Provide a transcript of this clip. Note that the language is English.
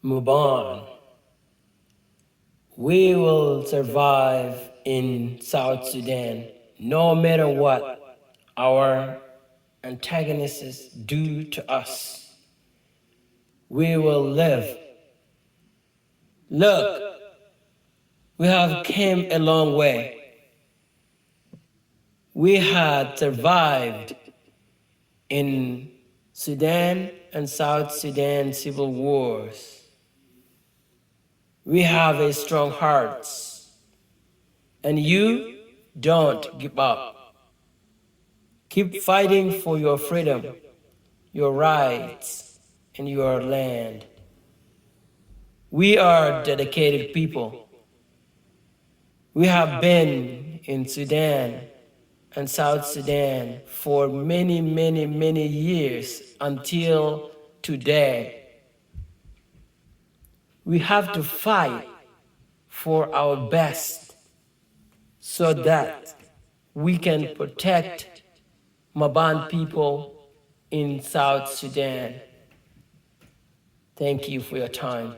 Mabaan. We will survive in South Sudan no matter what our antagonists do to us. We will live. Look, we have came a long way. We had survived in Sudan and South Sudan civil wars. We have a strong hearts, and you don't give up. Keep fighting for your freedom, your rights, and your land. We are dedicated people. We have been in Sudan and South Sudan for many, many, many years until today. We have to fight for our best so that we can protect Mabaan people in South Sudan. Thank you for your time.